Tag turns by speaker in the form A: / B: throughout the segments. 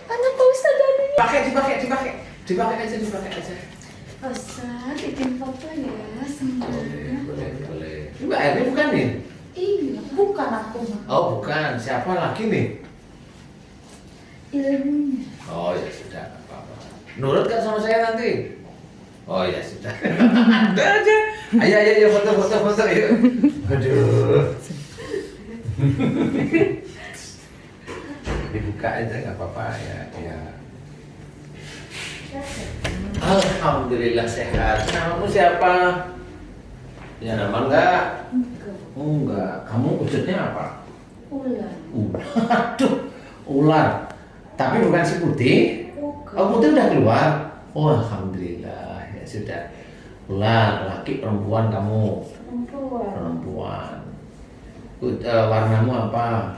A: Mana Pak Ustadz tadi?
B: Dipakai aja.
A: Ustadz, bikin foto ya semuanya.
B: Boleh. Mbak Erni bukan nih?
A: Iya, bukan aku mah.
B: Oh bukan, siapa lagi nih?
A: Ilmunya.
B: Oh ya sudah, nggak apa-apa. Nurut kan sama saya nanti? Oh ya sudah. Ada aja. Ayo foto yuk. Aduh. Dibuka aja nggak apa-apa ya. Alhamdulillah sehat. Namamu siapa? Ya nama enggak? Enggak. Kamu wujudnya apa?
A: Ular.
B: Aduh, ular. Tapi bukan si putih.
A: Bukan.
B: Oh, putih udah keluar. Oh, alhamdulillah. Ya sudah. Ular, laki perempuan kamu? Perempuan. Warnamu apa?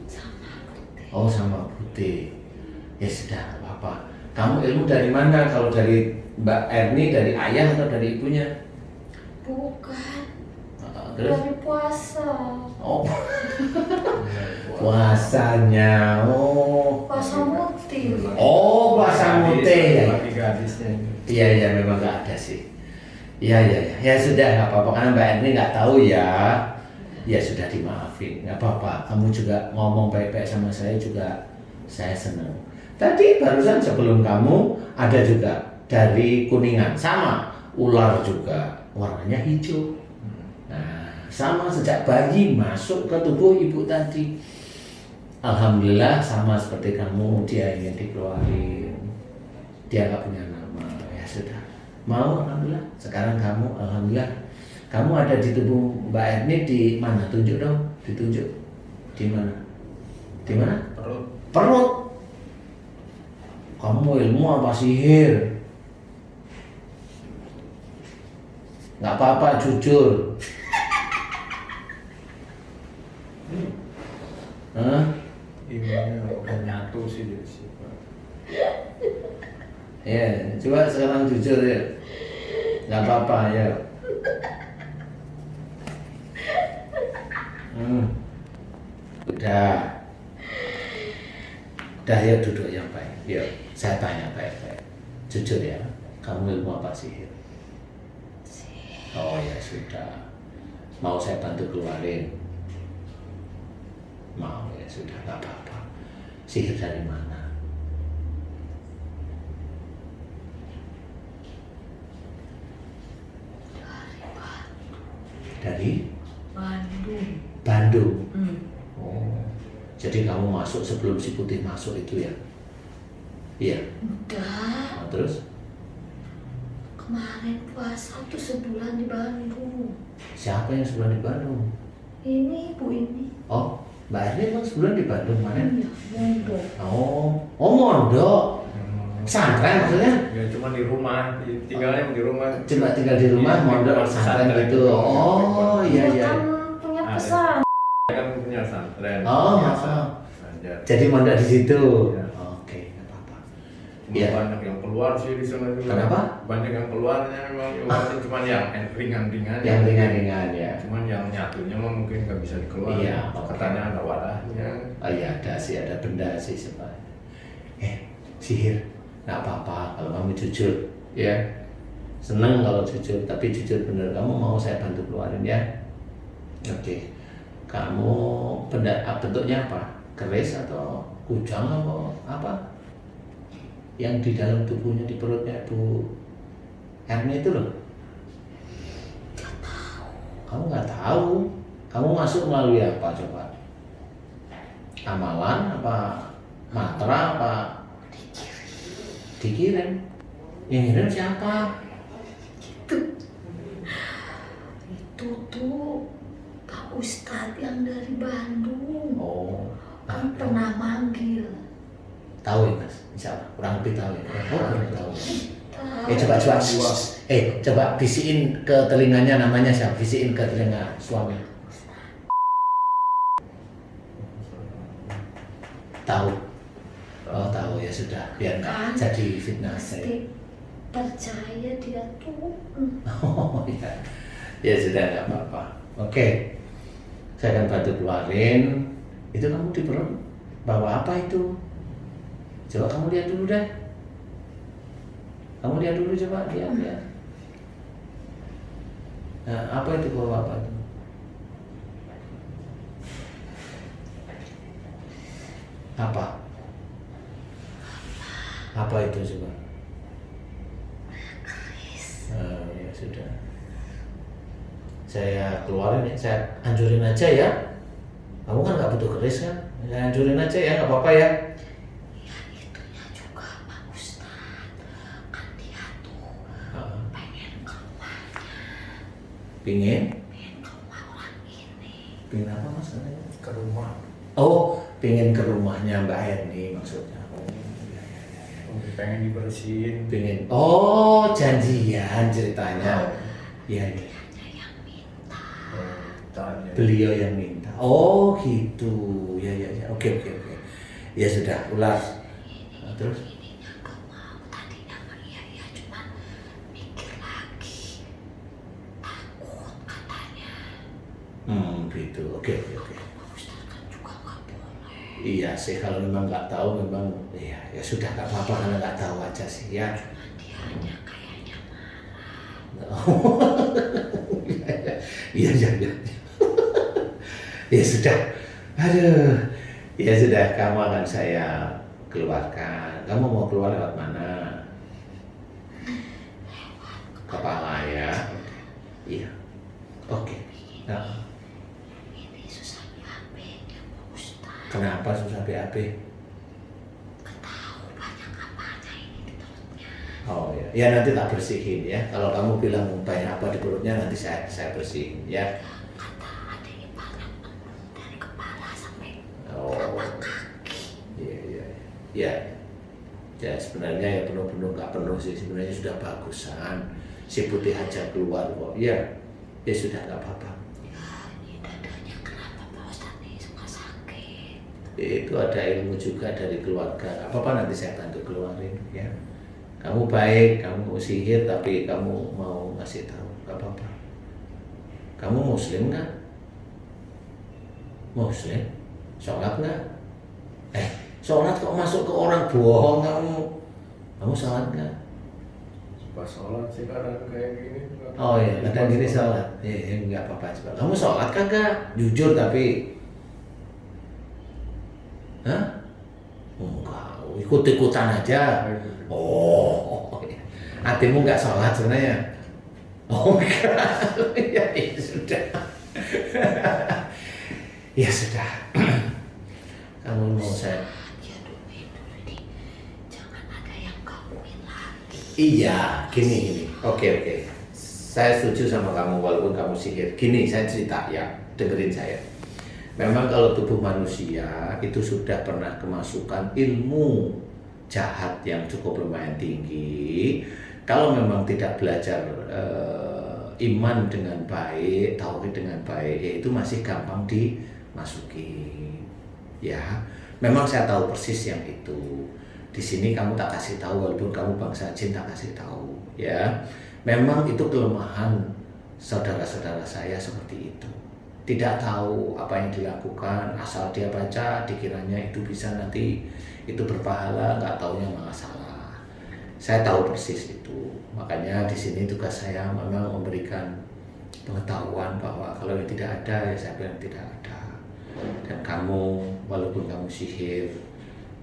A: Sama putih.
B: Oh, sama putih. Ya sudah, nggak apa-apa. Kamu ilmu dari mana? Kalau dari Mbak Erni, dari ayah atau dari ibunya?
A: Bukan.
B: Terus?
A: Dari puasa.
B: Oh, puasanya. Oh,
A: Puasa muti.
B: oh puasa mute.
C: Lagi gadisnya.
B: Iya memang nggak ada sih. Iya ya sudah nggak apa-apa karena Mbak Erni nggak tahu ya. Ya sudah dimaafin, nggak apa-apa. Kamu juga ngomong baik-baik sama saya juga saya senang. Tadi barusan sebelum kamu ada juga dari Kuningan sama ular juga warnanya hijau. Nah sama sejak bayi masuk ke tubuh ibu tadi. Alhamdulillah sama seperti kamu dia ingin dikeluarin. Dia nggak punya nama ya sudah. Mau alhamdulillah. Sekarang kamu alhamdulillah. Kamu ada di tubuh Mbak Erni di mana? Tunjuk dong. Ditunjuk. Di mana? Di mana? Perut. Kamu ilmu apa sihir? Nggak apa-apa jujur. Hah?
C: Ilmunya udah nyatu sih dari situ.
B: Ya, coba sekarang jujur ya. Nggak apa-apa ya. Udah ya duduk yang baik. Yuk, saya tanya baik-baik. Jujur ya, kamu ilmu apa sihir? Oh ya sudah. Mau saya bantu keluarin? Mau ya sudah, nggak apa-apa. Sihir dari mana? Dari Bandung. Oh, jadi kamu masuk sebelum si putih masuk itu ya? Iya.
A: Udah.
B: Nah, terus?
A: Kemarin puasa tuh sebulan di Bandung.
B: Siapa yang sebulan di Bandung?
A: Ini ibu ini.
B: Oh, Mbak Erni emang sebulan di Bandung kemarin?
A: Iya, mondok.
B: Oh mondok. Pesantren maksudnya?
C: Ya cuma di rumah, tinggalnya di rumah.
B: Cuma tinggal di rumah,
C: Iya,
B: mondok pesantren gitu. Oh iya.
A: Kan punya pesan.
C: Kan punya pesantren.
B: Oh,
C: biasa.
B: oh.
C: Belajar.
B: Jadi mondok di situ.
C: Iya.
B: Oke, nggak apa-apa.
C: Cuma
B: Iya.
C: banyak yang keluar sih di sana juga.
B: Kenapa?
C: Banyak yang keluarnya memang cuma yang ringan-ringan.
B: Yang ringan-ringan ya.
C: Cuman yang nyatunya mah mungkin nggak bisa dikeluar.
B: Iya, oke.
C: Katanya ada wadahnya.
B: Oh iya ada benda sih sebenarnya. Sihir, nggak apa-apa kalau kamu jujur, ya. Seneng kalau jujur, tapi jujur bener kamu mau saya bantu keluarin ya. Oke. Kamu bentuknya apa? Keris atau kujang atau apa? Yang di dalam tubuhnya di perutnya Bu Erni itu loh. Kamu nggak tahu. Kamu masuk melalui apa coba? Amalan apa? Mantra apa? Dikirim. Yang ngirim siapa?
A: Itu tuh Pak Ustadz yang dari Bandung.
B: Oh,
A: Kan pernah manggil.
B: tahu ya mas? Insya Allah kurang lebih tahu ya. Oh, kurang tahu.
A: Tahu.
B: Coba. Coba bisiin ke telinganya namanya siapa? Bisiin ke telinga suami. Tahu. Oh tahu ya sudah. Biar nggak
A: Kan
B: jadi fitnah saya.
A: pasti percaya dia tuh.
B: Oh iya. Ya sudah nggak apa-apa. Oke. Saya akan bantu keluarin. Itu kamu di perut bawa apa itu? Coba kamu lihat dulu deh. Kamu lihat dulu coba, lihat. Nah, apa itu bawa apa itu? Apa? Apa itu coba? Ya sudah. Saya keluarin ya, saya hancurin aja ya. Kamu kan nggak butuh keris kan? Saya hancurin aja ya, nggak apa-apa ya.
A: Ya itunya juga Pak Ustadz. Kan dia tuh pengen ke rumahnya.
B: Pingin?
A: Pengen ke rumah orang ini.
B: Pingin apa mas katanya?
C: Ke rumah.
B: Oh, pingin ke rumahnya Mbak Erni maksudnya. Oh, iya.
C: Pengen dibersihin.
B: Pingin. Oh, janjian ceritanya. Iya.
A: Yang minta.
C: Tanya.
B: Beliau yang minta. Oh, gitu. Ya. Oke. Ya sudah, ulas. Nah, terus?
A: Ininya gak mau. Tadinya mah iya cuman mikir lagi. Takut katanya.
B: Gitu. Oke.
A: Pak Ustadz kan juga gak boleh.
B: Iya sih, kalau memang nggak tahu memang ya sudah nggak apa-apa karena nggak tahu aja sih ya.
A: Cuman dianya kayaknya marah.
B: Iya. Ya sudah. Aduh. Ya sudah, kamu akan saya keluarkan. Kamu mau keluar lewat mana? Kepala ya. Iya. Oke. Nah,
A: Ini susah BAB-nya Pak Ustadz.
B: kenapa susah BAB?
A: Ketahu banyak apanya ini di perutnya.
B: Oh ya, ya nanti tak bersihin ya. Kalau kamu bilang banyak apa di perutnya nanti saya bersihin ya.
A: Kata ada iparnya penuh dari kepala sampai
B: Oh,
A: kaki.
B: iya. Ya sebenarnya ya penuh nggak penuh sih, sebenarnya sudah bagusan. Si putih aja keluar kok. Ya sudah nggak apa-apa.
A: Ini dadanya kenapa Pak Ustadz nih suka sakit?
B: Itu ada ilmu juga dari keluarga. Nggak apa-apa nanti saya bantu keluarin ya. Kamu baik, kamu sihir tapi kamu mau ngasih tahu, nggak apa-apa. Kamu muslim nggak? Muslim? Sholat nggak? Sholat kok masuk ke orang bohong kamu? Kamu sholat nggak?
C: Pas sholat sih kadang kayak gini.
B: Oh iya, kadang gini sholat. Nggak apa-apa coba. Kamu sholat kagak? Jujur tapi. Hah? Enggak, ikut-ikutan aja. Oh, hatimu nggak sholat sebenarnya? Oh enggak, ya sudah. Ya sudah. Kamu mau saya?
A: Ya dulu ini jangan ada yang gangguin lagi.
B: Iya, gini. Oke. Saya setuju sama kamu walaupun kamu sihir. Gini, saya cerita ya, dengerin saya. Memang kalau tubuh manusia itu sudah pernah kemasukan ilmu jahat yang cukup lumayan tinggi. Kalau memang tidak belajar iman dengan baik, tauhid dengan baik, ya itu masih gampang dimasuki. Ya, memang saya tahu persis yang itu. Di sini kamu tak kasih tahu walaupun kamu bangsa jin tak kasih tahu. Ya, memang itu kelemahan saudara-saudara saya seperti itu. Tidak tahu apa yang dilakukan, asal dia baca, dikiranya itu bisa nanti itu berpahala, nggak taunya malah salah. Saya tahu persis itu, makanya di sini tugas saya memang memberikan pengetahuan bahwa kalau yang tidak ada ya saya bilang tidak ada. Dan kamu walaupun kamu sihir,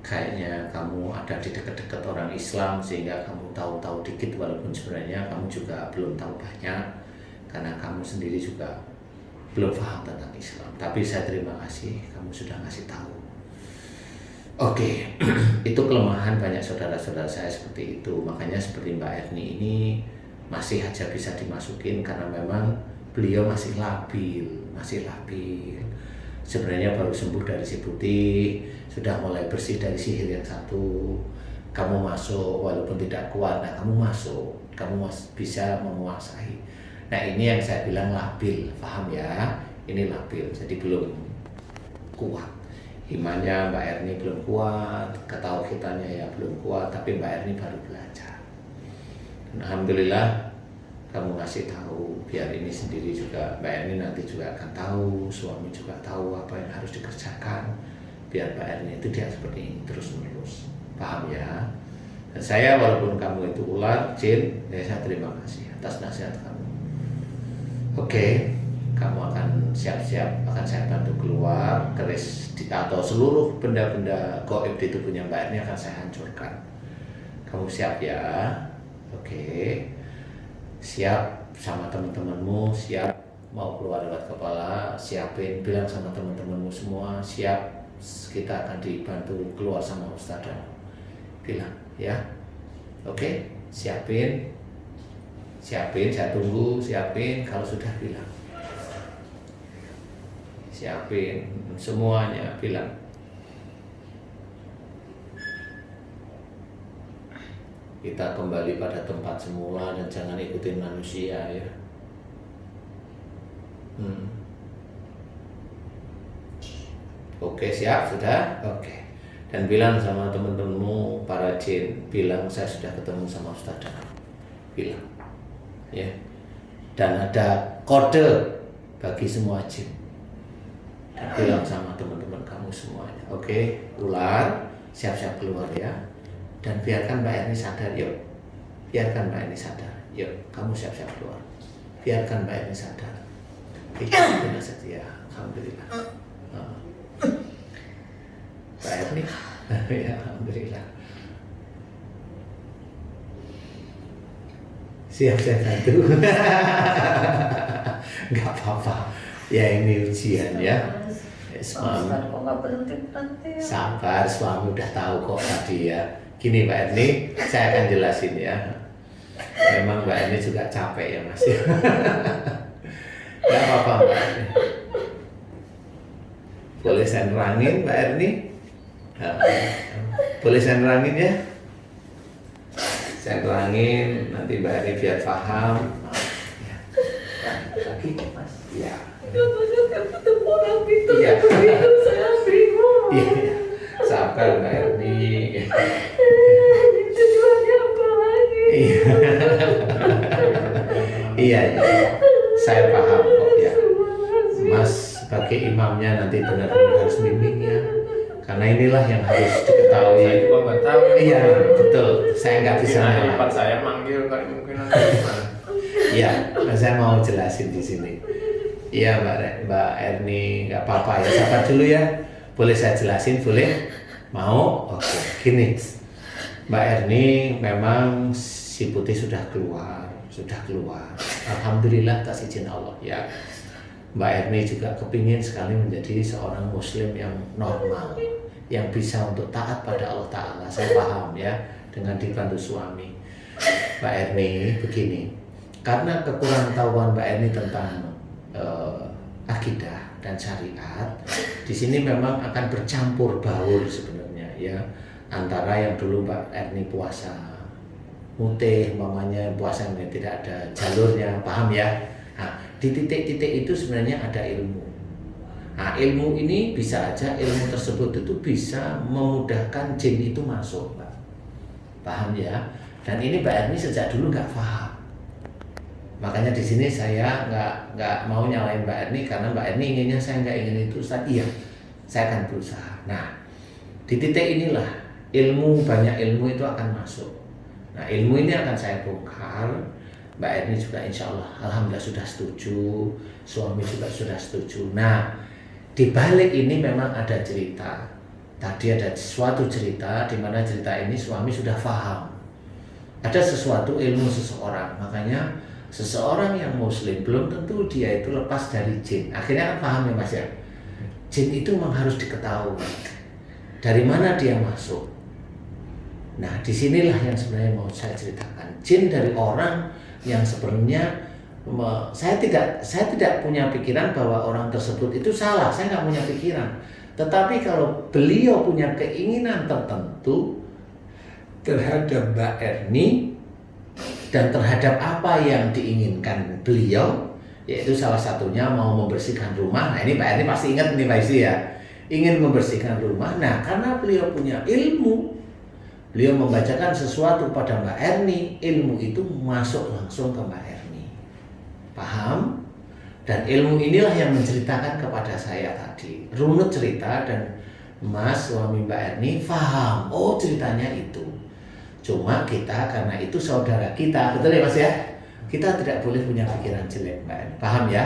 B: kayaknya kamu ada di dekat-dekat orang Islam sehingga kamu tahu-tahu dikit walaupun sebenarnya kamu juga belum tahu banyak karena kamu sendiri juga belum paham tentang Islam. Tapi saya terima kasih kamu sudah ngasih tahu. Oke, itu kelemahan banyak saudara-saudara saya seperti itu. Makanya seperti Mbak Erni ini masih aja bisa dimasukin karena memang beliau masih labil. Sebenarnya baru sembuh dari si putih, sudah mulai bersih dari sihir yang satu. Kamu masuk walaupun tidak kuat, nah kamu masuk, kamu bisa menguasai. Nah ini yang saya bilang labil, paham ya? Ini labil, jadi belum kuat. Imannya Mbak Erni belum kuat, ketauhidannya ya belum kuat, tapi Mbak Erni baru belajar. Dan alhamdulillah kamu ngasih tahu, biar ini sendiri juga Mbak Erni nanti juga akan tahu, suami juga tahu apa yang harus dikerjakan, biar Mbak Erni itu dia seperti ini terus menerus. Paham ya? Dan saya walaupun kamu itu ular, jin, ya saya terima kasih atas nasihat kamu. Oke, kamu akan siap-siap, akan saya bantu keluar keris atau seluruh benda-benda gaib di tubuhnya Mbak Erni akan saya hancurkan. Kamu siap ya? Oke, siap sama teman-temanmu, siap mau keluar lewat kepala, siapin, bilang sama teman-temanmu semua, siap, kita akan dibantu keluar sama Ustadzah. Bilang ya, oke, siapin, saya tunggu, siapin, kalau sudah bilang, siapin semuanya, bilang. Kita kembali pada tempat semula dan jangan ikutin manusia ya. Oke, siap, sudah? Oke. Dan bilang sama teman-temanmu para jin, bilang saya sudah ketemu sama Ustadzah. Bilang ya. Dan ada kode bagi semua jin. Dan bilang sama teman-teman kamu semuanya. Oke, ular, siap-siap keluar ya. Dan biarkan Mbak Erni sadar, yuk. Biarkan Mbak Erni sadar, yuk. Kamu siap-siap keluar. Biarkan Mbak Erni sadar. Itu saja ya. Alhamdulillah. Mbak Erni, ya alhamdulillah. Siap saya bantu. Nggak apa-apa. Ya ini ujian ya. Suami.
A: Kok nggak berhenti-berhenti?
B: Sabar, suami udah tahu kok tadi ya. Gini Mbak Erni, saya akan jelasin ya. Memang Mbak Erni juga capek ya Mas. Gak apa-apa Mbak Erni. Boleh saya nerangin Mbak Erni? Boleh saya nerangin ya? Saya nerangin, nanti Mbak Erni biar paham. Ya. Lagi Mas? Ya.
A: Gak ketemu orang itu,
B: Iya.
A: begitu saya bingung.
B: Iya. Sabar Mbak Erni.
A: Tujuannya apa lagi?
B: Iya, saya paham kok ya. Mas sebagai imamnya nanti benar-benar harus bimbing ya. Karena inilah yang harus diketahui.
C: Saya juga nggak tahu.
B: Iya, betul. Saya nggak bisa.
C: Lipat saya manggil kayak mungkin nanti gimana?
B: Iya, saya mau jelasin di sini. Iya Mbak Erni, nggak apa-apa ya. Sabar dulu ya. Boleh saya jelasin, boleh? Mau? Oke, gini. Mbak Erni memang si putih sudah keluar. Alhamdulillah atas izin Allah ya. Mbak Erni juga kepingin sekali menjadi seorang muslim yang normal, yang bisa untuk taat pada Allah Ta'ala. Saya paham ya, dengan dibantu suami. Mbak Erni begini, karena kekurang tahuan Mbak Erni tentang akidah dan syariat, di sini memang akan bercampur baur sebenarnya ya, antara yang dulu Mbak Erni puasa mutih, mamanya puasa yang tidak ada jalurnya, paham ya? Nah, di titik-titik itu sebenarnya ada ilmu. Nah, ilmu ini bisa aja, ilmu tersebut itu bisa memudahkan jin itu masuk, Mbak. Paham ya? Dan ini Mbak Erni sejak dulu nggak paham. Makanya di sini saya nggak mau nyalain Mbak Erni, karena Mbak Erni inginnya saya nggak ingin itu Ustaz. Iya, saya akan berusaha. Nah, di titik inilah banyak ilmu itu akan masuk. Nah, ilmu ini akan saya bongkar. Mbak Erni juga insya Allah, alhamdulillah sudah setuju, suami juga sudah setuju. Nah, di balik ini memang ada cerita. Tadi ada suatu cerita di mana cerita ini suami sudah paham. Ada sesuatu ilmu seseorang, makanya seseorang yang muslim belum tentu dia itu lepas dari jin. Akhirnya kan paham ya Mas ya. Jin itu memang harus diketahui. Dari mana dia masuk? Nah, disinilah yang sebenarnya mau saya ceritakan. Jin dari orang yang sebenarnya saya tidak punya pikiran bahwa orang tersebut itu salah. Saya nggak punya pikiran. Tetapi kalau beliau punya keinginan tertentu terhadap Mbak Erni dan terhadap apa yang diinginkan beliau, yaitu salah satunya mau membersihkan rumah. Nah, ini Mbak Erni pasti ingat nih Pak Isi ya, ingin membersihkan rumah. Nah, karena beliau punya ilmu, beliau membacakan sesuatu pada Mbak Erni, ilmu itu masuk langsung ke Mbak Erni. Paham? Dan ilmu inilah yang menceritakan kepada saya tadi. Runut cerita dan Mas suami Mbak Erni paham. Oh, ceritanya itu. Cuma kita karena itu saudara kita, betul ya Mas ya? Kita tidak boleh punya pikiran jelek, Mbak Erni. Paham ya?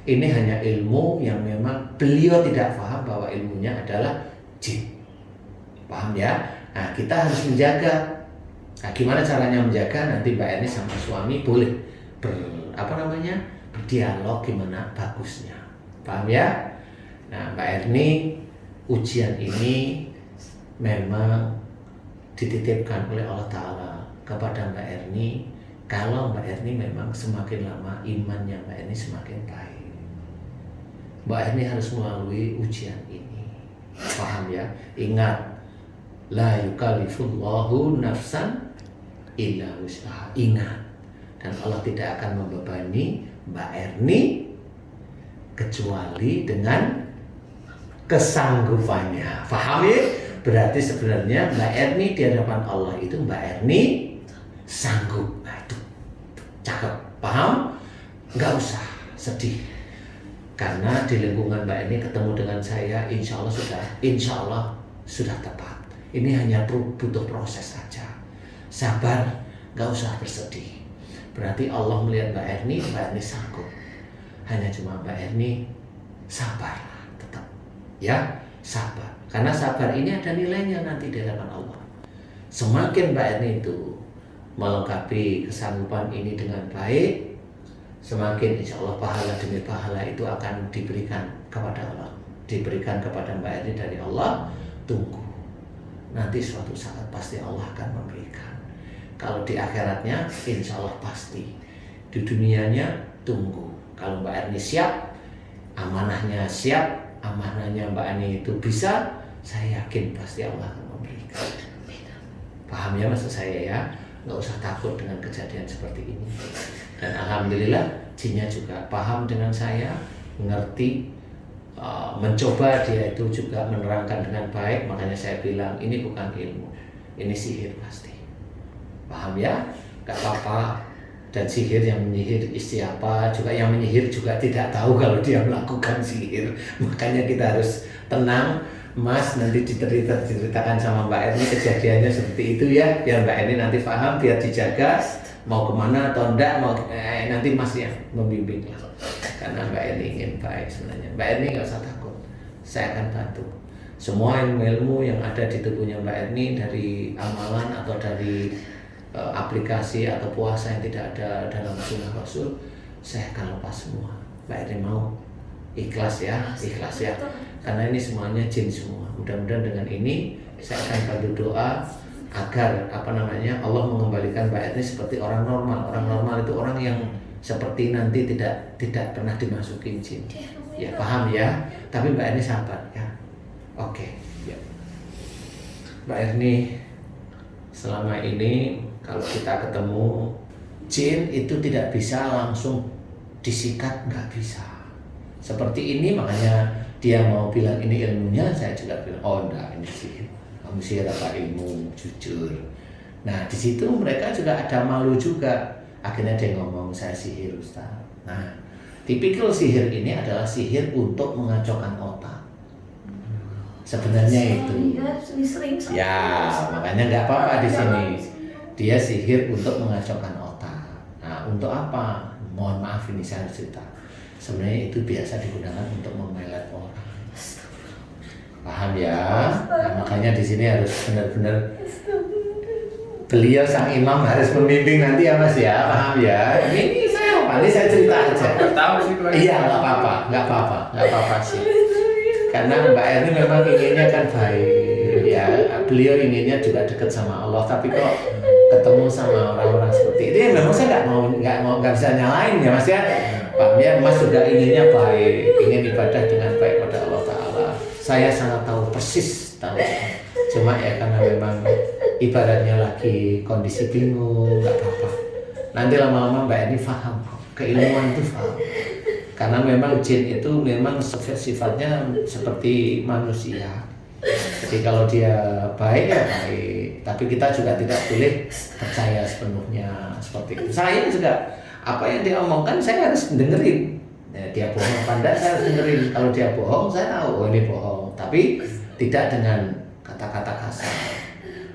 B: Ini hanya ilmu yang memang beliau tidak paham bahwa ilmunya adalah jin. Paham ya? Nah, kita harus menjaga. Nah, gimana caranya menjaga? Nanti Mbak Erni sama suami boleh berdialog gimana bagusnya. Paham ya? Nah, Mbak Erni, ujian ini memang dititipkan oleh Allah Ta'ala kepada Mbak Erni. Kalau Mbak Erni memang semakin lama imannya Mbak Erni semakin baik, Mbak Erni harus melalui ujian ini. Paham ya? Ingat, la yukallifullahu nafsan illa wus'aha. Ingat, dan Allah tidak akan membebani Mbak Erni kecuali dengan kesanggupannya. Paham ya? Berarti sebenarnya Mbak Erni di hadapan Allah itu Mbak Erni sanggup. Nah, itu cakep. Paham? Nggak usah sedih. Karena di lingkungan Mbak Erni ketemu dengan saya, insya Allah sudah tepat. Ini hanya butuh proses saja. Sabar, nggak usah bersedih. Berarti Allah melihat Mbak Erni sanggup. Hanya cuma Mbak Erni sabar, tetap. Ya, sabar. Karena sabar ini ada nilainya nanti di hadapan Allah. Semakin Mbak Erni itu melengkapi kesanggupan ini dengan baik, semakin insya Allah pahala demi pahala itu akan diberikan kepada Allah, diberikan kepada Mbak Erni dari Allah. Tunggu, nanti suatu saat pasti Allah akan memberikan. Kalau di akhiratnya insya Allah pasti. Di dunianya tunggu. Kalau Mbak Erni siap, amanahnya siap, amanahnya Mbak Erni itu bisa, saya yakin pasti Allah akan memberikan. Paham ya maksud saya ya? Nggak usah takut dengan kejadian seperti ini. Dan alhamdulillah jinnya juga paham dengan saya, mengerti, mencoba dia itu juga menerangkan dengan baik. Makanya saya bilang ini bukan ilmu, ini sihir pasti. Paham ya? Gak apa-apa. Dan sihir yang menyihir siapa juga, yang menyihir juga tidak tahu kalau dia melakukan sihir. Makanya kita harus tenang. Mas, nanti diceritakan sama Mbak Erni kejadiannya seperti itu ya, biar Mbak Erni nanti paham, biar dijaga mau kemana atau enggak, nanti Mas yang membimbing lah. Karena Mbak Erni ingin baik sebenarnya. Mbak Erni nggak usah takut, saya akan bantu. Semua ilmu yang ada di tubuhnya Mbak Erni, dari amalan atau dari aplikasi atau puasa yang tidak ada dalam sunnah Rasul, saya akan lepas semua. Mbak Erni mau? Ikhlas ya, ikhlas ya. Karena ini semuanya jin semua. Mudah-mudahan dengan ini saya akan bantu doa agar Allah mengembalikan Mbak Erni seperti orang normal. Orang normal itu orang yang seperti nanti tidak pernah dimasukin jin. Ya paham ya. Tapi Mbak Erni sabar ya. Oke. Ya. Mbak Erni, selama ini kalau kita ketemu jin itu tidak bisa langsung disikat, nggak bisa. Seperti ini makanya dia mau bilang ini ilmunya, saya juga bilang oh enggak, ini sihir. Kamu sihir apa ilmu, jujur. Nah di situ mereka juga ada malu juga. Akhirnya dia ngomong saya sihir Ustaz. Nah tipikal sihir ini adalah sihir untuk mengacaukan otak. Sebenarnya itu. Ya makanya nggak apa-apa di sini. Dia sihir untuk mengacaukan otak. Nah untuk apa? Mohon maaf ini saya harus cerita. Sebenarnya itu biasa digunakan untuk memelet orang. Paham ya? Nah, makanya di sini harus benar-benar beliau sang imam harus membimbing nanti ya Mas ya. Paham ya? Ini saya cerita aja.
C: Tahu sih Tuhan.
B: Iya, nggak apa-apa sih. Karena Mbak Erni memang inginnya kan baik. Ya, beliau inginnya juga dekat sama Allah. Tapi kok ketemu sama orang-orang seperti itu, ya memang saya nggak bisa nyalain ya Mas ya. Pak ya, Mas juga inginnya baik, ingin ibadah dengan baik pada Allah Ta'ala. Saya sangat tahu persis tahu. Cuma ya karena memang ibaratnya lagi kondisi bingung, nggak apa-apa. Nanti lama-lama Mbak Erni paham kok, keilmuan itu paham. Karena memang jin itu memang sifatnya seperti manusia. Jadi kalau dia baik ya baik, tapi kita juga tidak boleh percaya sepenuhnya seperti itu. Saya juga Apa yang dia omongkan saya harus dengerin. Ya, dia bohong apa enggak saya harus dengerin. Kalau dia bohong saya tahu oh ini bohong. Tapi tidak dengan kata-kata kasar.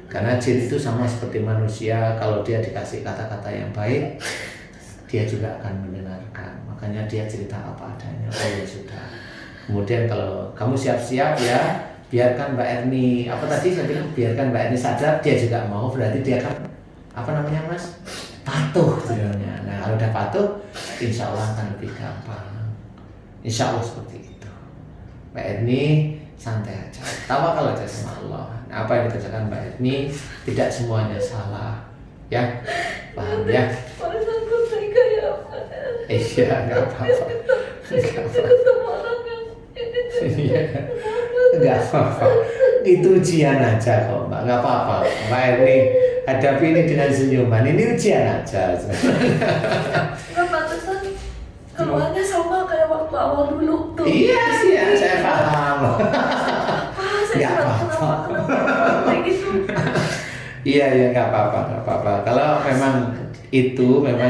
B: Karena jin itu sama seperti manusia, kalau dia dikasih kata-kata yang baik, dia juga akan mendengarkan. Makanya dia cerita apa adanya. Oh ya sudah. Kemudian kalau kamu siap-siap ya, biarkan Mbak Erni, apa tadi saya bilang, biarkan Mbak Erni sadar, dia juga mau, berarti dia kan, apa namanya Mas? Patuh sebenarnya. Nah kalau udah patuh, insya Allah akan lebih gampang. Insya Allah seperti itu. Mbak Erni santai aja, tawakal aja sama Allah. Nah, apa yang dikerjakan Mbak Erni tidak semuanya salah, ya, paham ya? Iya, nggak apa-apa, nggak apa-apa. Itu ujian aja kok, Mbak, nggak apa-apa. Mbak Erni hadapi ini dengan senyuman. Ini ujian aja.
A: Nggak pantesan keluarnya sama kayak waktu awal dulu tuh.
B: Iya, saya paham. Nggak apa-apa.
A: Kayak gitu.
B: Iya, nggak apa-apa. Kalau memang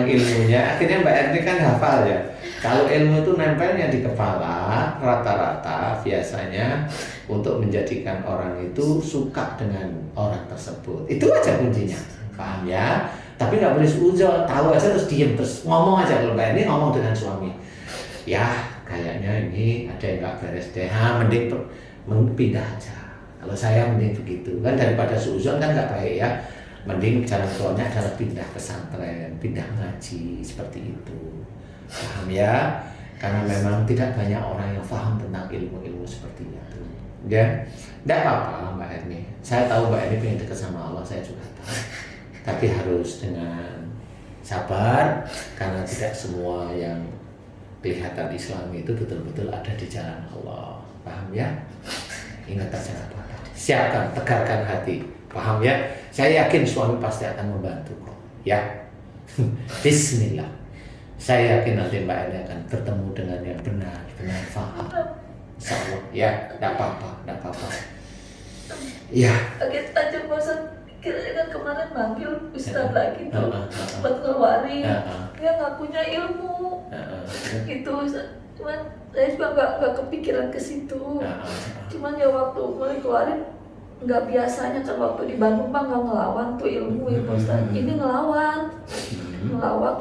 B: ilmunya, akhirnya Mbak Erni kan hafal ya. Kalau ilmu itu nempelnya di kepala, rata-rata biasanya untuk menjadikan orang itu suka dengan orang tersebut. Itu aja kuncinya, paham ya? Tapi nggak boleh seuzon, tahu aja terus diem, terus ngomong aja. Kalau Mbak Erni ngomong dengan suami, ya kayaknya ini ada yang nggak beres deh, mending pindah aja. Kalau saya mending begitu kan, daripada seuzon kan nggak baik ya. Mending jalan keluarnya adalah pindah pesantren, pindah ngaji, seperti itu. Paham ya? Karena memang tidak banyak orang yang paham tentang ilmu-ilmu seperti itu. Ya, tidak apa-apa Mbak Erni. Saya tahu Mbak Erni pengen dekat sama Allah, saya juga tahu. Tapi harus dengan sabar, karena tidak semua yang kelihatan Islam itu betul-betul ada di jalan Allah. Paham ya? Ingat aja apa tadi. Siapkan, tegarkan hati. Paham ya? Saya yakin suami pasti akan membantu kok. Ya. Bismillah. Saya yakin nanti Mbak Erni akan bertemu dengan yang benar paham. Insya Allah. Ya, tidak apa-apa. Ya.
A: Kaget aja bosan. Kira kan kemarin manggil Ustadz lagi tuh buat ngeluarin. Dia ngakunya ilmu. Itu cuman saya juga nggak kepikiran ke situ. Cuman ya waktu mulai keluarin nggak biasanya kan, waktu di Bandung Pak nggak ngelawan tuh ilmu ya Ustadz. Ini ngelawan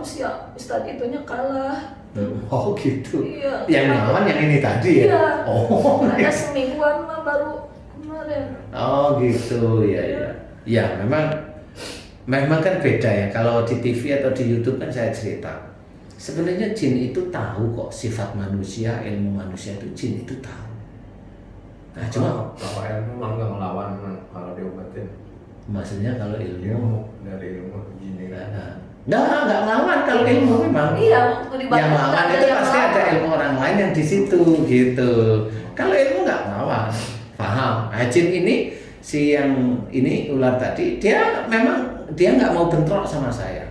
A: terus ya Ustadz itunya kalah.
B: Oh gitu.
A: Iya.
B: Yang ngelawan yang ini tadi ya.
A: Iya.
B: Oh.
A: Ada semingguan mah baru kemarin.
B: Oh gitu ya. Ya memang kan beda ya. Kalau di TV atau di YouTube kan saya cerita. Sebenarnya jin itu tahu kok sifat manusia, ilmu manusia itu jin itu tahu. Nah cuma
C: kalau ilmu memang nggak ngelawan kalau diobatin.
B: Maksudnya kalau ilmu
C: dari ilmu jin ini.
B: nggak ngelawan kalau ilmu memang.
A: Iya, waktu di
B: Yang ngelawan itu pasti ada ilmu orang lain yang di situ gitu. Kalau ilmu nggak ngelawan, paham? Nah, jin ini si yang ini ular tadi, dia nggak mau bentrok sama saya,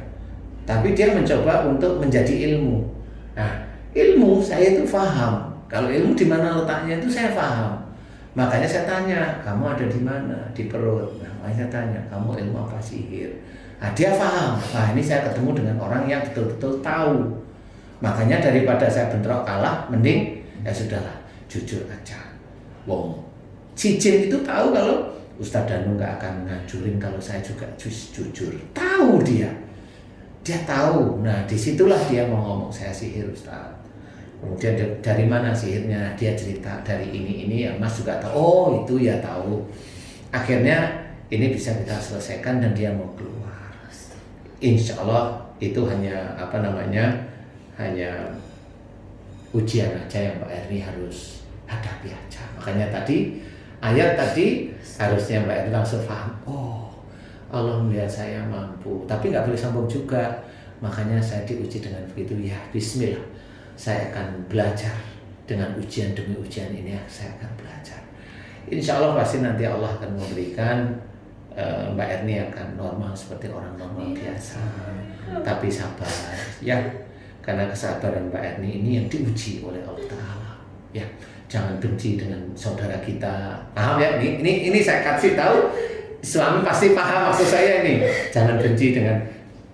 B: tapi dia mencoba untuk menjadi ilmu. Nah, ilmu saya itu paham. Kalau ilmu di mana letaknya itu saya paham. Makanya saya tanya, kamu ada di mana? Di perut. Nah, makanya saya tanya, kamu ilmu apa? Sihir. Nah, dia paham. Nah, ini saya ketemu dengan orang yang betul-betul tahu. Makanya daripada saya bentrok kalah, mending ya sudahlah, jujur aja. Wong, si jin itu tahu kalau Ustadz Danu nggak akan ngancurin kalau saya juga jujur. Tahu dia tahu. Nah, disitulah dia mau ngomong saya sihir Ustadz. Kemudian dari mana sihirnya? Dia cerita dari ini ya Mas juga tahu. Oh itu ya tahu. Akhirnya ini bisa kita selesaikan dan dia mau keluar. Insya Allah itu hanya hanya ujian aja yang Mbak Erni harus hadapi aja. Makanya tadi ayat tadi harusnya Mbak Erni langsung paham. Oh Allah melihat saya mampu, tapi nggak boleh sombong juga. Makanya saya diuji dengan begitu ya. Bismillah. Saya akan belajar dengan ujian demi ujian ini. Saya akan belajar. Insya Allah pasti nanti Allah akan memberikan Mbak Erni akan normal seperti orang normal biasa. Tapi sabar, ya. Karena kesabaran Mbak Erni ini yang diuji oleh Allah Taala. Ya, jangan benci dengan saudara kita. Paham ya? Ini saya kasih tahu. Suami pasti paham maksud saya ini. Jangan benci dengan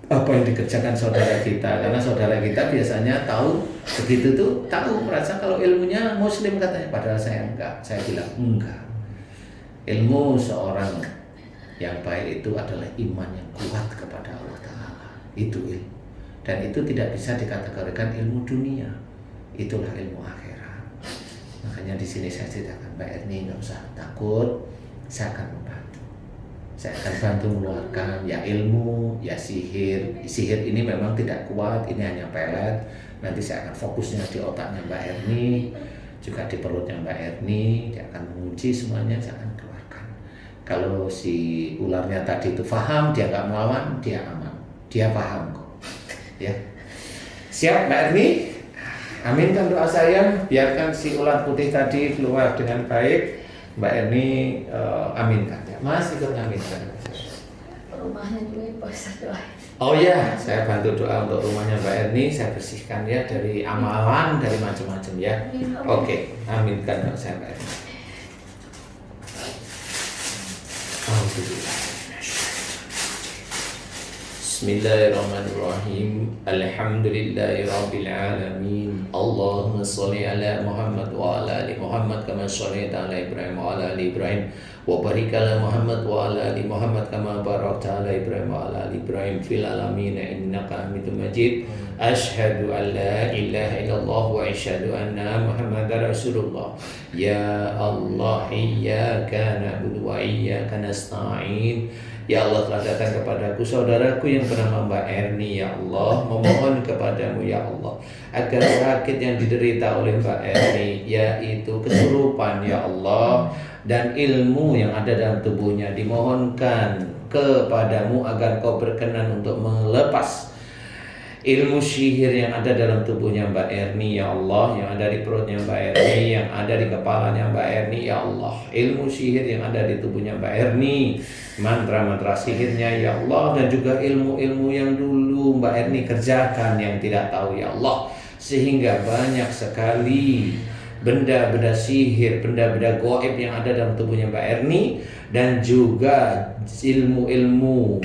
B: apa yang dikerjakan saudara kita, karena saudara kita biasanya tahu begitu tuh, tahu merasa kalau ilmunya muslim katanya, padahal saya enggak. Saya bilang enggak. Ilmu seorang yang baik itu adalah iman yang kuat kepada Allah Ta'ala. Itu ilmu. Dan itu tidak bisa dikategorikan ilmu dunia. Itulah ilmu akhirat. Makanya di sini saya ceritakan, Mbak Erni nggak usah takut, saya akan membantu. Saya akan bantu mengeluarkan ya ilmu, ya sihir. Sihir ini memang tidak kuat, ini hanya pelet. Nanti saya akan fokusnya di otaknya Mbak Erni, juga di perutnya Mbak Erni. Dia akan menguji semuanya, saya akan keluarkan. Kalau si ularnya tadi itu paham, dia nggak melawan, dia aman. Dia paham kok. Ya, siap Mbak Erni? Aminkan doa saya, biarkan si ular putih tadi keluar dengan baik. Mbak Erni aminkan ya. Mas ikut ngaminkan.
A: Rumahnya juga Pak doa.
B: Oh ya, saya bantu doa untuk rumahnya Mbak Erni. Saya bersihkan ya dari amalan, dari macam-macam ya. Oke, aminkan doa saya Mbak Erni. Alhamdulillah. Bismillahirrahmanirrahim. Alhamdulillahirabbil alamin. Allahumma shalli ala Muhammad wa ala ali Muhammad kama shallaita ala Ibrahim wa ala ali Ibrahim wa barik ala Muhammad wa ala ali Muhammad kama barakta ala Ibrahim wa ala ali Ibrahim fil alamin innaka Hamidum Majid. Asyhadu an la ilaha illallah wa asyhadu anna Muhammadar Rasulullah. Ya Allah, iyyaka na'budu wa iyyaka nasta'in. Ya Allah, telah datang kepadaku saudaraku yang bernama Mbak Erni, ya Allah, memohon kepadamu ya Allah agar sakit yang diderita oleh Mbak Erni, yaitu kesurupan ya Allah, dan ilmu yang ada dalam tubuhnya, dimohonkan kepadamu agar kau berkenan untuk melepas ilmu sihir yang ada dalam tubuhnya Mbak Erni ya Allah, yang ada di perutnya Mbak Erni, yang ada di kepalanya Mbak Erni ya Allah. Ilmu sihir yang ada di tubuhnya Mbak Erni, mantra-mantra sihirnya ya Allah, dan juga ilmu-ilmu yang dulu Mbak Erni kerjakan yang tidak tahu ya Allah, sehingga banyak sekali benda-benda sihir, benda-benda gaib yang ada dalam tubuhnya Mbak Erni, dan juga ilmu-ilmu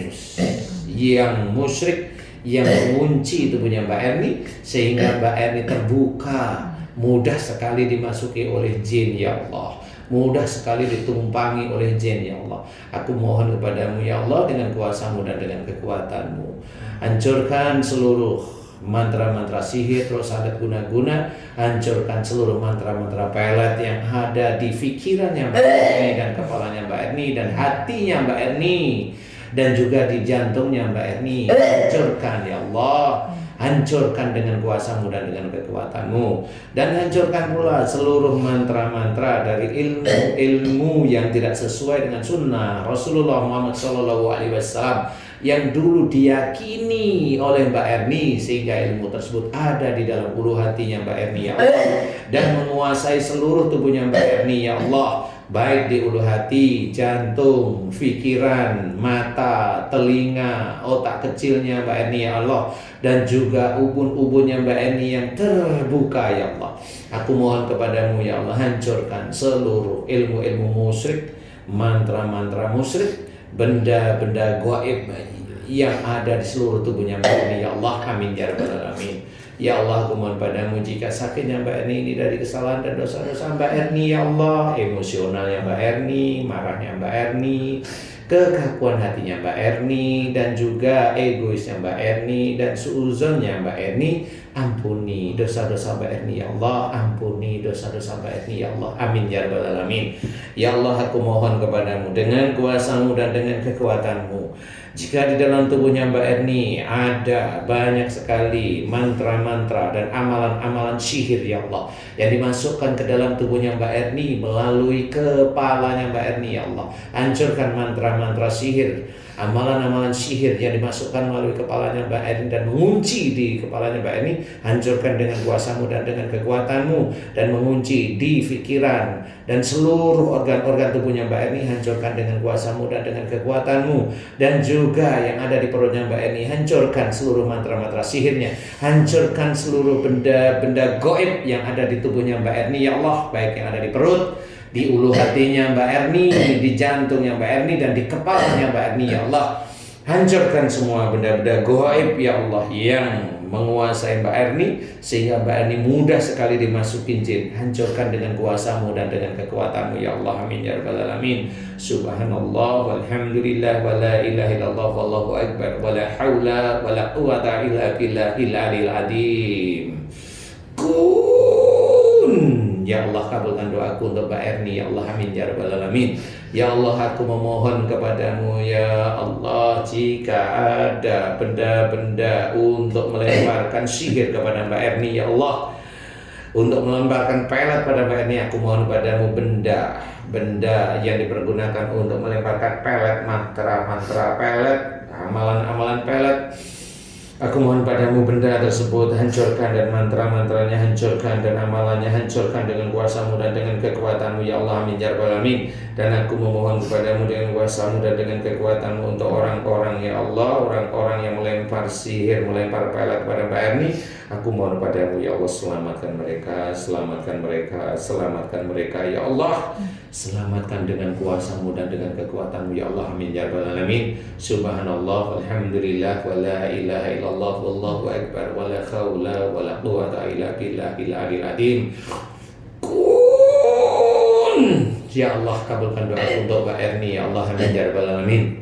B: yang musyrik yang mengunci tubuhnya Mbak Erni, sehingga Mbak Erni terbuka, mudah sekali dimasuki oleh jin ya Allah, mudah sekali ditumpangi oleh jin ya Allah. Aku mohon kepadamu ya Allah, dengan kuasamu dan dengan kekuatanmu, hancurkan seluruh mantra-mantra sihir, terus adat guna-guna, hancurkan seluruh mantra-mantra pelet yang ada di pikirannya Mbak Erni dan kepalanya Mbak Erni dan hatinya Mbak Erni, dan juga di jantungnya Mbak Erni. Hancurkan ya Allah, hancurkan dengan kuasamu dan dengan kekuatanmu, dan hancurkan pula seluruh mantra-mantra dari ilmu-ilmu yang tidak sesuai dengan sunnah Rasulullah Muhammad SAW yang dulu diyakini oleh Mbak Erni, sehingga ilmu tersebut ada di dalam ulu hatinya Mbak Erni ya Allah, dan menguasai seluruh tubuhnya Mbak Erni ya Allah, baik di ulu hati, jantung, pikiran, mata, telinga, otak kecilnya Mbak Erni ya Allah, dan juga ubun-ubunnya Mbak Erni yang terbuka ya Allah. Aku mohon kepadamu ya Allah, hancurkan seluruh ilmu-ilmu musyrik, mantra-mantra musyrik, benda-benda gaib yang ada di seluruh tubuhnya Mbak Erni ya Allah. Amin ya rabbal alamin. Ya Allah, aku mohon padamu, jika sakitnya Mbak Erni ini dari kesalahan dan dosa-dosa Mbak Erni ya Allah, emosionalnya Mbak Erni, marahnya Mbak Erni, kekakuan hatinya Mbak Erni, dan juga egoisnya Mbak Erni, dan suuzonnya Mbak Erni, ampuni dosa-dosa Mbak Erni ya Allah, ampuni dosa-dosa Mbak Erni ya Allah. Amin ya rabbal alamin. Ya Allah, aku mohon kepadamu dengan kuasamu dan dengan kekuatanmu, jika di dalam tubuhnya Mbak Erni ada banyak sekali mantra-mantra dan amalan-amalan sihir ya Allah, yang dimasukkan ke dalam tubuhnya Mbak Erni melalui kepalanya Mbak Erni ya Allah, hancurkan mantra-mantra sihir, amalan-amalan sihir yang dimasukkan melalui kepalanya Mbak Erni dan mengunci di kepalanya Mbak Erni, hancurkan dengan kuasamu dan dengan kekuatanmu, dan mengunci di pikiran dan seluruh organ-organ tubuhnya Mbak Erni, hancurkan dengan kuasamu dan dengan kekuatanmu, dan juga yang ada di perutnya Mbak Erni, hancurkan seluruh mantra-mantra sihirnya, hancurkan seluruh benda-benda gaib yang ada di tubuhnya Mbak Erni ya Allah, baik yang ada di perut, di ulu hatinya Mbak Erni, di jantungnya Mbak Erni, dan di kepalanya Mbak Erni ya Allah. Hancurkan semua benda-benda gaib ya Allah yang menguasai Mbak Erni, sehingga Mbak Erni mudah sekali dimasukin jin. Hancurkan dengan kuasa-Mu dan dengan kekuatan-Mu ya Allah, amin ya rabbal alamin. Subhanallah walhamdulillah wa la ilaha illallah wallahu akbar wa la haula wa la quwata illa billahil aliyil azim. Ya Allah, kabulkan doaku untuk Mbak Erni ya Allah, amin ya rabbal alamin. Ya Allah, aku memohon kepadamu ya Allah, jika ada benda-benda untuk melemparkan sihir kepada Mbak Erni ya Allah, untuk melemparkan pelet pada Mbak Erni, aku mohon kepadamu benda yang dipergunakan untuk melemparkan pelet, mantra-mantra pelet, amalan-amalan pelet, aku mohon padamu benda tersebut hancurkan, dan mantra-mantranya hancurkan, dan amalannya hancurkan dengan kuasa-Mu dan dengan kekuatan-Mu ya Allah, amin ya rabbal alamin. Dan aku memohon kepadamu dengan kuasa-Mu dan dengan kekuatan-Mu untuk orang-orang ya Allah, orang-orang yang melempar sihir, melempar pelet pada Mbak Erni, aku mohon padamu ya Allah, selamatkan mereka, selamatkan mereka, selamatkan mereka ya Allah, selamatkan dengan kuasa-Mu dan dengan kekuatan-Mu ya Allah, amin ya rabbal alamin. Subhanallah walhamdulillah wa la ilaha illallah wallahu akbar wa la haula wa la quwata illa billahil aliyil azim. Ya Allah, kabulkan doa untuk Mbak Erni ya Allah, amin ya rabbal alamin.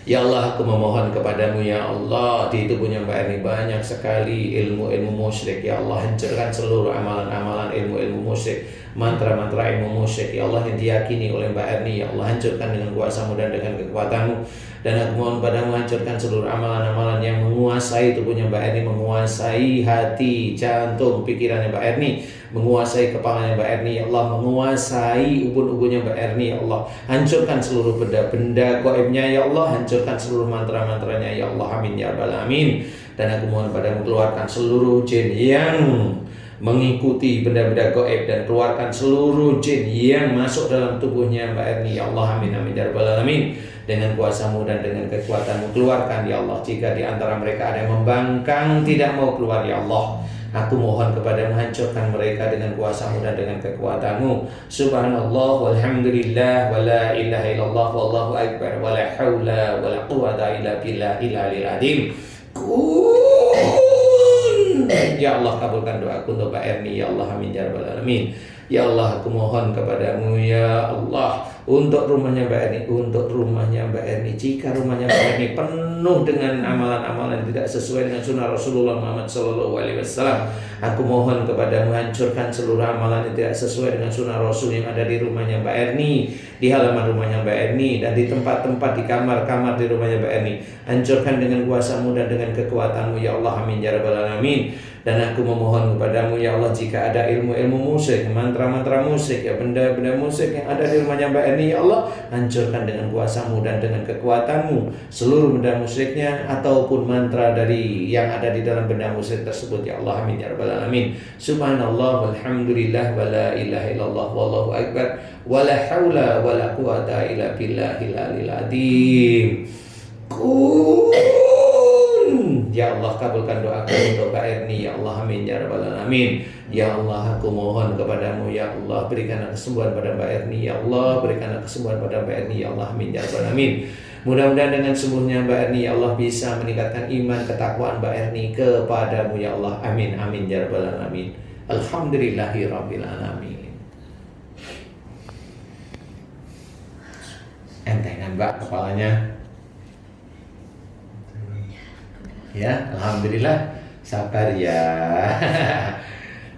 B: Ya Allah, aku memohon kepadamu ya Allah, di tubuhnya Mbak Erni banyak sekali ilmu-ilmu musyrik ya Allah, hancurkan seluruh amalan-amalan ilmu-ilmu musyrik, mantra-mantra ilmu musyrik ya Allah yang diyakini oleh Mbak Erni ya Allah, hancurkan dengan kuasa-Mu dan dengan kekuatan-Mu. Dan aku mohon padamu, hancurkan seluruh amalan-amalan yang menguasai tubuhnya Mbak Erni, menguasai hati, jantung, pikirannya Mbak Erni, menguasai kepalanya Mbak Erni ya Allah, menguasai ubun-ubunnya Mbak Erni ya Allah. Hancurkan seluruh benda-benda gaibnya ya Allah, hancurkan seluruh mantra-mantranya ya Allah, amin ya rabbal alamin. Dan aku mohon padamu, keluarkan seluruh jin yang mengikuti benda-benda gaib, dan keluarkan seluruh jin yang masuk dalam tubuhnya Mbak Erni ya Allah, amin amin ya rabbal alamin. Dengan kuasa-Mu dan dengan kekuatan-Mu, keluarkan ya Allah. Jika di antara mereka ada yang membangkang tidak mau keluar ya Allah, aku mohon kepadamu, hancurkan mereka dengan kuasa-Mu dan dengan kekuatan-Mu. Subhanallah walhamdulillah wa la ilaha illallah wallahu akbar wa la haula wa la quwata illa billahil aliyil azim. Ya Allah, kabulkan doaku untuk Mbak Erni ya Allah, amin ya rabbal alamin. Ya Allah, aku mohon kepadamu ya Allah, untuk rumahnya Mbak Erni, untuk rumahnya Mbak Erni, jika rumahnya Mbak Erni penuh dengan amalan-amalan yang tidak sesuai dengan sunnah Rasulullah Muhammad SAW, aku mohon kepadamu, hancurkan seluruh amalan yang tidak sesuai dengan sunnah Rasul yang ada di rumahnya Mbak Erni, di halaman rumahnya Mbak Erni, dan di tempat-tempat, di kamar-kamar di rumahnya Mbak Erni. Hancurkan dengan kuasa-Mu dan dengan kekuatan-Mu ya Allah, amin ya rabbal alamin. Dan aku memohon kepadamu ya Allah, jika ada ilmu-ilmu musyrik, mantra-mantra musyrik, ya benda-benda musyrik yang ada di rumahnya Mbak Erni ya Allah, hancurkan dengan kuasa-Mu dan dengan kekuatan-Mu seluruh benda musyriknya ataupun mantra dari yang ada di dalam benda musyrik tersebut ya Allah, amin ya rabbal alamin. Subhanallah walhamdulillah wa la ilaha illallah wallahu akbar wa la haula wa la quwata illa billahil aliyil azim. Ya Allah, kabulkan doaku untuk Mbak Erni ya Allah, amin ya rabbal alamin. Ya Allah, aku mohon kepadamu ya Allah, berikanlah kesembuhan pada Mbak Erni ya Allah, berikanlah kesembuhan pada Mbak Erni ya Allah, amin ya rabbal alamin. Mudah-mudahan dengan sembuhnya Mbak Erni ya Allah bisa meningkatkan iman ketakwaan Mbak Erni kepadamu ya Allah, amin amin ya rabbal alamin. Alhamdulillahi rabbil alamin. Entengan Mbak kepalanya? Ya, alhamdulillah, sabar ya.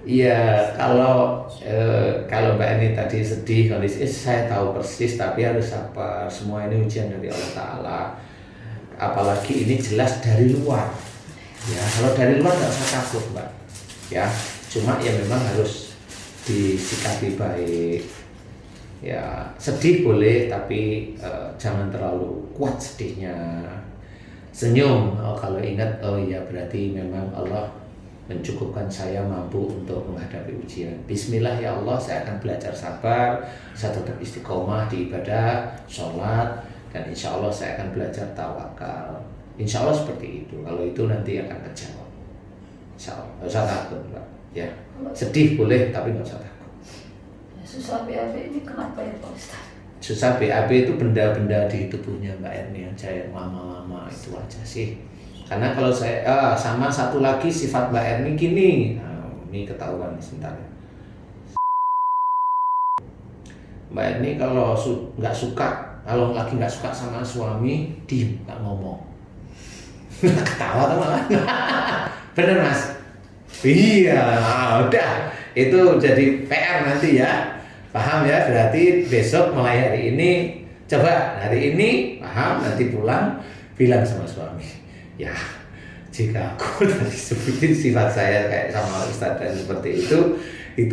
B: Iya, kalau Mbak Erni tadi sedih kondisi, saya tahu persis, tapi harus sabar. Semua ini ujian dari Allah Ta'ala. Apalagi ini jelas dari luar. Ya, kalau dari luar nggak usah takut, Mbak. Ya, cuma ya memang harus disikapi baik. Ya, sedih boleh, tapi jangan terlalu kuat sedihnya. Senyum, kalau ingat, oh iya berarti memang Allah mencukupkan saya mampu untuk menghadapi ujian. Bismillah ya Allah, saya akan belajar sabar, saya tetap istiqomah di ibadah, sholat, dan insya Allah saya akan belajar tawakal. Insya Allah seperti itu. Kalau itu nanti akan kejawab. Insya Allah, nggak usah takut Mbak. Ya, sedih boleh, tapi nggak usah takut.
A: Susah BAB ini kenapa ya Pak Ustaz?
B: susah BAB itu benda-benda di tubuhnya Mbak Erni aja yang lama-lama itu aja sih. Karena kalau saya sama satu lagi sifat Mbak Erni gini. Nah, ini ketahuan nih sebentar. Mbak Erni kalau nggak suka, kalau lagi nggak suka sama suami, diem, nggak ngomong. Ketawa tuh malah. Bener Mas? Iya, udah. Itu jadi PR nanti ya. Paham ya? Berarti besok mulai hari ini, coba hari ini paham, nanti pulang bilang sama suami. Ya, jika aku tadi sebutin sifat saya kayak sama Ustadz dan seperti itu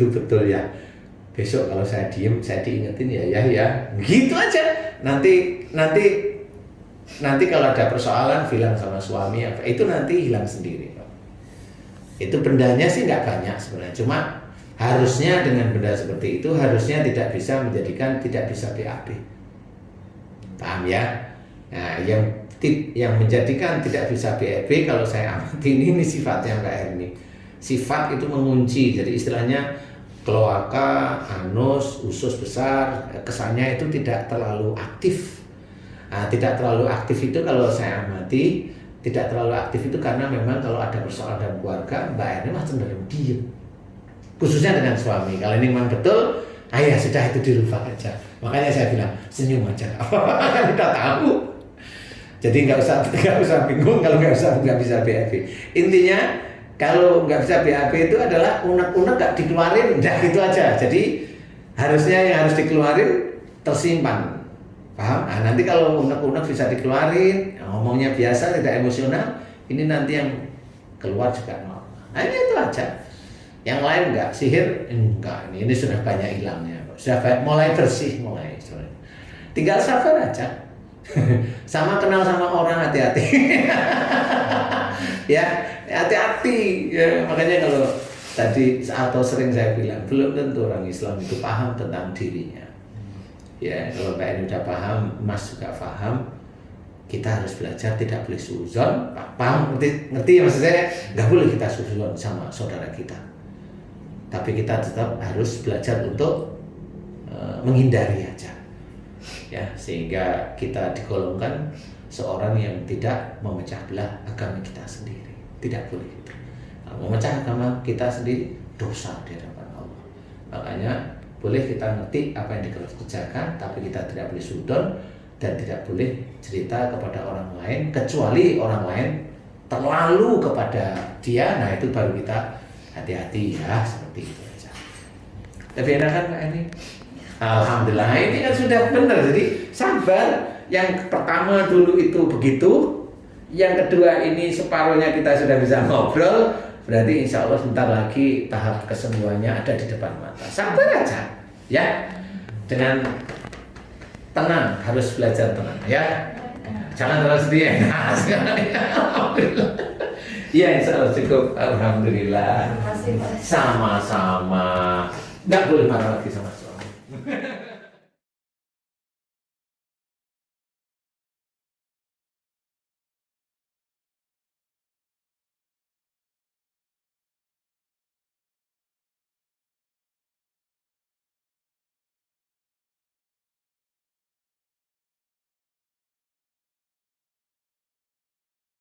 B: betul ya. Besok kalau saya diem, saya diingetin ya, gitu aja. Nanti kalau ada persoalan bilang sama suami apa, itu nanti hilang sendiri. Itu bendanya sih nggak banyak sebenarnya, cuma harusnya dengan benda seperti itu harusnya tidak bisa BAB. Paham ya? Nah, yang menjadikan tidak bisa BAB kalau saya amati ini sifatnya Mbak Erni. Sifat itu mengunci, jadi istilahnya kloaka, anus, usus besar, kesannya itu tidak terlalu aktif. Nah, tidak terlalu aktif itu kalau saya amati, tidak terlalu aktif itu karena memang kalau ada persoalan dalam keluarga, Mbak Erni mah cenderung diem. Khususnya dengan suami. Kalau ini memang betul, ya sudah itu dilupakan aja. Makanya saya bilang senyum aja. Kan udah tahu. Jadi nggak usah bingung kalau nggak bisa BAB. Intinya kalau nggak bisa BAB itu adalah unek-unek nggak dikeluarin, udah gitu aja. Jadi harusnya yang harus dikeluarin tersimpan. Paham? Nah, nanti kalau unek-unek bisa dikeluarin, ngomongnya biasa, tidak emosional, ini nanti yang keluar juga normal. Nah, ini itu aja. Yang lain enggak, sihir enggak, ini sudah banyak hilangnya, sudah mulai bersih, tinggal sabar aja. Sama kenal sama orang hati-hati. Ya, hati-hati. Ya, makanya kalau tadi atau sering saya bilang, belum tentu orang Islam itu paham tentang dirinya. Ya, kalau Mbak Eni udah paham, Mas juga paham, kita harus belajar tidak boleh suudzon. Paham? Ngerti ya maksud saya? Nggak boleh kita suudzon sama saudara kita. Tapi kita tetap harus belajar untuk menghindari aja. Ya, sehingga kita digolongkan seorang yang tidak memecah belah agama kita sendiri. Tidak boleh itu. Memecah agama kita sendiri dosa di hadapan Allah. Makanya boleh kita ngerti apa yang dikerjakan, tapi kita tidak boleh sudon dan tidak boleh cerita kepada orang lain kecuali orang lain terlalu kepada dia. Nah, itu baru kita hati-hati ya, seperti itu aja. Tapi enak kan Mbak Eni? Alhamdulillah, ini kan sudah benar. Jadi sabar. Yang pertama dulu itu begitu, yang kedua ini separuhnya kita sudah bisa ngobrol. Berarti insya Allah sebentar lagi tahap kesembuhannya ada di depan mata. Sabar aja, ya. Dengan tenang, harus belajar tenang, ya. Jangan terlalu sedih. Alhamdulillah. Ya, insya Allah cukup. Alhamdulillah.
A: Terima kasih, Pak.
B: Sama-sama. Nggak boleh marah lagi sama suami.